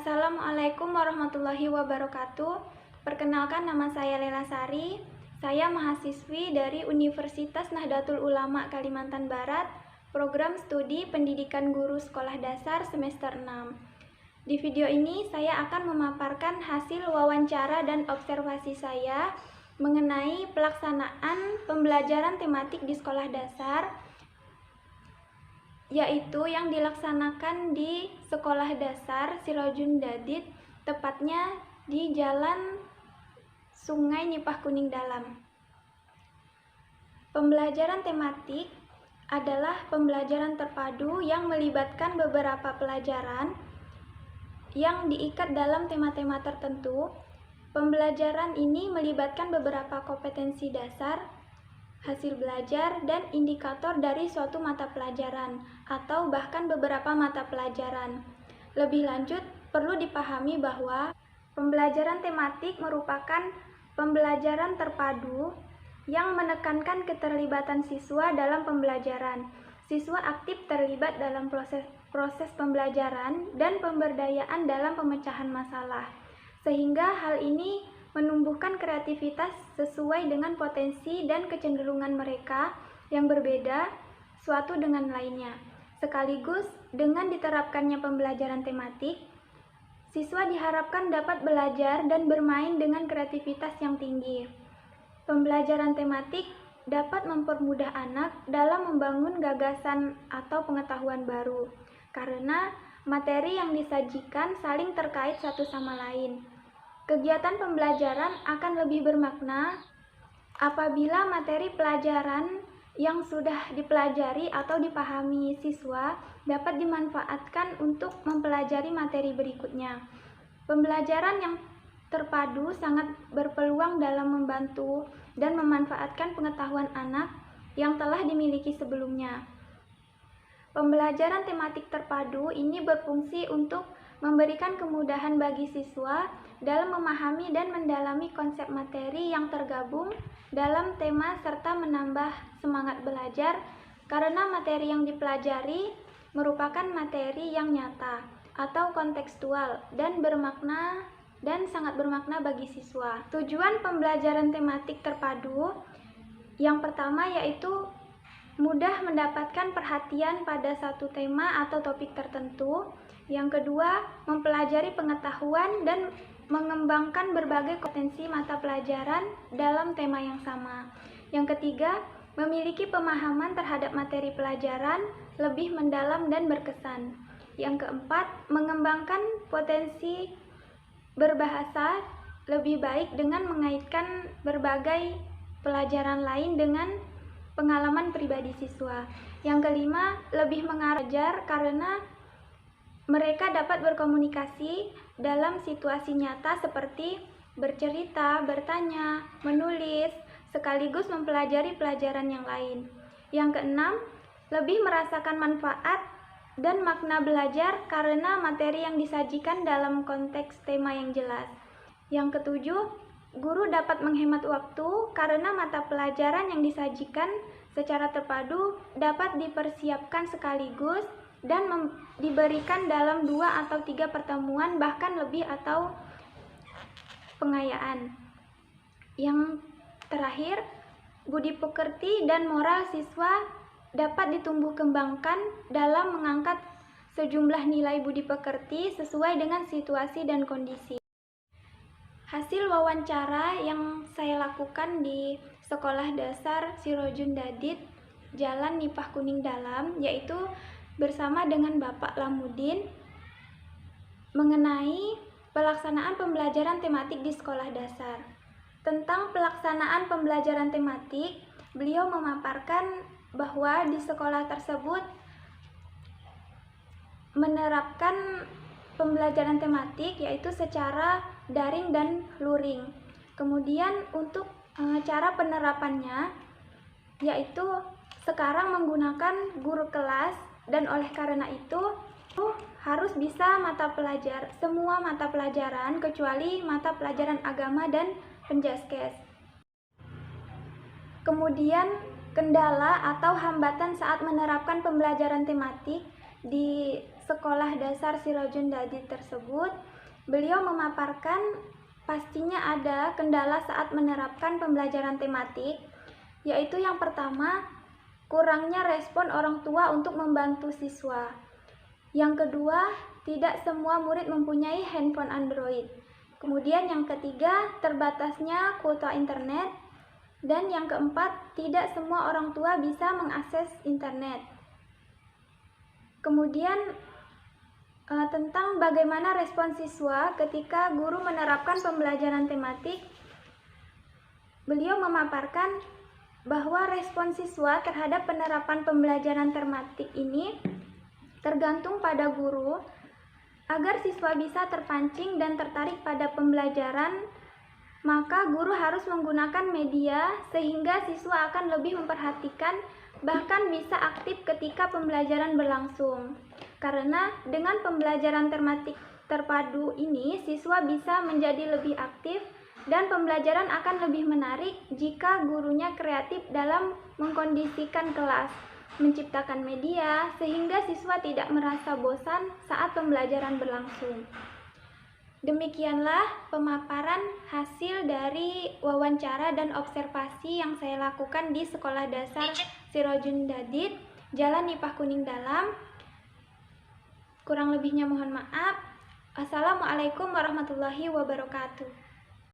Assalamualaikum warahmatullahi wabarakatuh. Perkenalkan, nama saya Lela Sari. Saya mahasiswi dari Universitas Nahdlatul Ulama Kalimantan Barat, program studi Pendidikan Guru Sekolah Dasar semester 6. Di video ini saya akan memaparkan hasil wawancara dan observasi saya mengenai pelaksanaan pembelajaran tematik di sekolah dasar, yaitu yang dilaksanakan di Sekolah Dasar Sirojun Dadit, tepatnya di Jalan Sungai Nipah Kuning Dalam. Pembelajaran tematik adalah pembelajaran terpadu yang melibatkan beberapa pelajaran yang diikat dalam tema-tema tertentu. Pembelajaran ini melibatkan beberapa kompetensi dasar, hasil belajar, dan indikator dari suatu mata pelajaran, atau bahkan beberapa mata pelajaran. Lebih lanjut, perlu dipahami bahwa pembelajaran tematik merupakan pembelajaran terpadu yang menekankan keterlibatan siswa dalam pembelajaran. Siswa aktif terlibat dalam proses pembelajaran dan pemberdayaan dalam pemecahan masalah, sehingga hal ini menumbuhkan kreativitas sesuai dengan potensi dan kecenderungan mereka yang berbeda suatu dengan lainnya. Sekaligus dengan diterapkannya pembelajaran tematik, siswa diharapkan dapat belajar dan bermain dengan kreativitas yang tinggi. Pembelajaran tematik dapat mempermudah anak dalam membangun gagasan atau pengetahuan baru, karena materi yang disajikan saling terkait satu sama lain. Kegiatan pembelajaran akan lebih bermakna apabila materi pelajaran yang sudah dipelajari atau dipahami siswa dapat dimanfaatkan untuk mempelajari materi berikutnya. Pembelajaran yang terpadu sangat berpeluang dalam membantu dan memanfaatkan pengetahuan anak yang telah dimiliki sebelumnya. Pembelajaran tematik terpadu ini berfungsi untuk memberikan kemudahan bagi siswa dalam memahami dan mendalami konsep materi yang tergabung dalam tema serta menambah semangat belajar, karena materi yang dipelajari merupakan materi yang nyata atau kontekstual dan bermakna dan sangat bermakna bagi siswa. Tujuan pembelajaran tematik terpadu yang pertama yaitu mudah mendapatkan perhatian pada satu tema atau topik tertentu. Yang kedua, mempelajari pengetahuan dan mengembangkan berbagai potensi mata pelajaran dalam tema yang sama. Yang ketiga, memiliki pemahaman terhadap materi pelajaran lebih mendalam dan berkesan. Yang keempat, mengembangkan potensi berbahasa lebih baik dengan mengaitkan berbagai pelajaran lain dengan pengalaman pribadi siswa. Yang kelima, lebih mengajar karena mereka dapat berkomunikasi dalam situasi nyata seperti bercerita, bertanya, menulis, sekaligus mempelajari pelajaran yang lain. Yang keenam, lebih merasakan manfaat dan makna belajar karena materi yang disajikan dalam konteks tema yang jelas. Yang ketujuh, guru dapat menghemat waktu karena mata pelajaran yang disajikan secara terpadu dapat dipersiapkan sekaligus dan diberikan dalam 2 atau 3 pertemuan, bahkan lebih, atau pengayaan. Yang terakhir, budi pekerti dan moral siswa dapat ditumbuh kembangkan dalam mengangkat sejumlah nilai budi pekerti sesuai dengan situasi dan kondisi. Hasil wawancara yang saya lakukan di Sekolah Dasar Sirojun Dadit, Jalan Nipah Kuning Dalam, yaitu bersama dengan Bapak Lamudin mengenai pelaksanaan pembelajaran tematik di sekolah dasar. Tentang pelaksanaan pembelajaran tematik, beliau memaparkan bahwa di sekolah tersebut menerapkan pembelajaran tematik yaitu secara daring dan luring. Kemudian untuk cara penerapannya yaitu sekarang menggunakan guru kelas, dan oleh karena itu harus bisa semua mata pelajaran kecuali mata pelajaran agama dan penjaskes. Kemudian kendala atau hambatan saat menerapkan pembelajaran tematik di Sekolah Dasar Sirojun Dadit tersebut, beliau memaparkan pastinya ada kendala saat menerapkan pembelajaran tematik, yaitu yang pertama, kurangnya respon orang tua untuk membantu siswa. Yang kedua, tidak semua murid mempunyai handphone Android. Kemudian yang ketiga, terbatasnya kuota internet. Dan yang keempat, tidak semua orang tua bisa mengakses internet. Kemudian tentang bagaimana respon siswa ketika guru menerapkan pembelajaran tematik, beliau memaparkan bahwa respon siswa terhadap penerapan pembelajaran tematik ini tergantung pada guru. Agar siswa bisa terpancing dan tertarik pada pembelajaran, maka guru harus menggunakan media sehingga siswa akan lebih memperhatikan, bahkan bisa aktif ketika pembelajaran berlangsung. Karena dengan pembelajaran tematik terpadu ini, siswa bisa menjadi lebih aktif dan pembelajaran akan lebih menarik jika gurunya kreatif dalam mengkondisikan kelas, menciptakan media sehingga siswa tidak merasa bosan saat pembelajaran berlangsung. Demikianlah pemaparan hasil dari wawancara dan observasi yang saya lakukan di Sekolah Dasar Sirojun Dadit, Jalan Nipah Kuning Dalam. Kurang lebihnya mohon maaf. Assalamualaikum warahmatullahi wabarakatuh.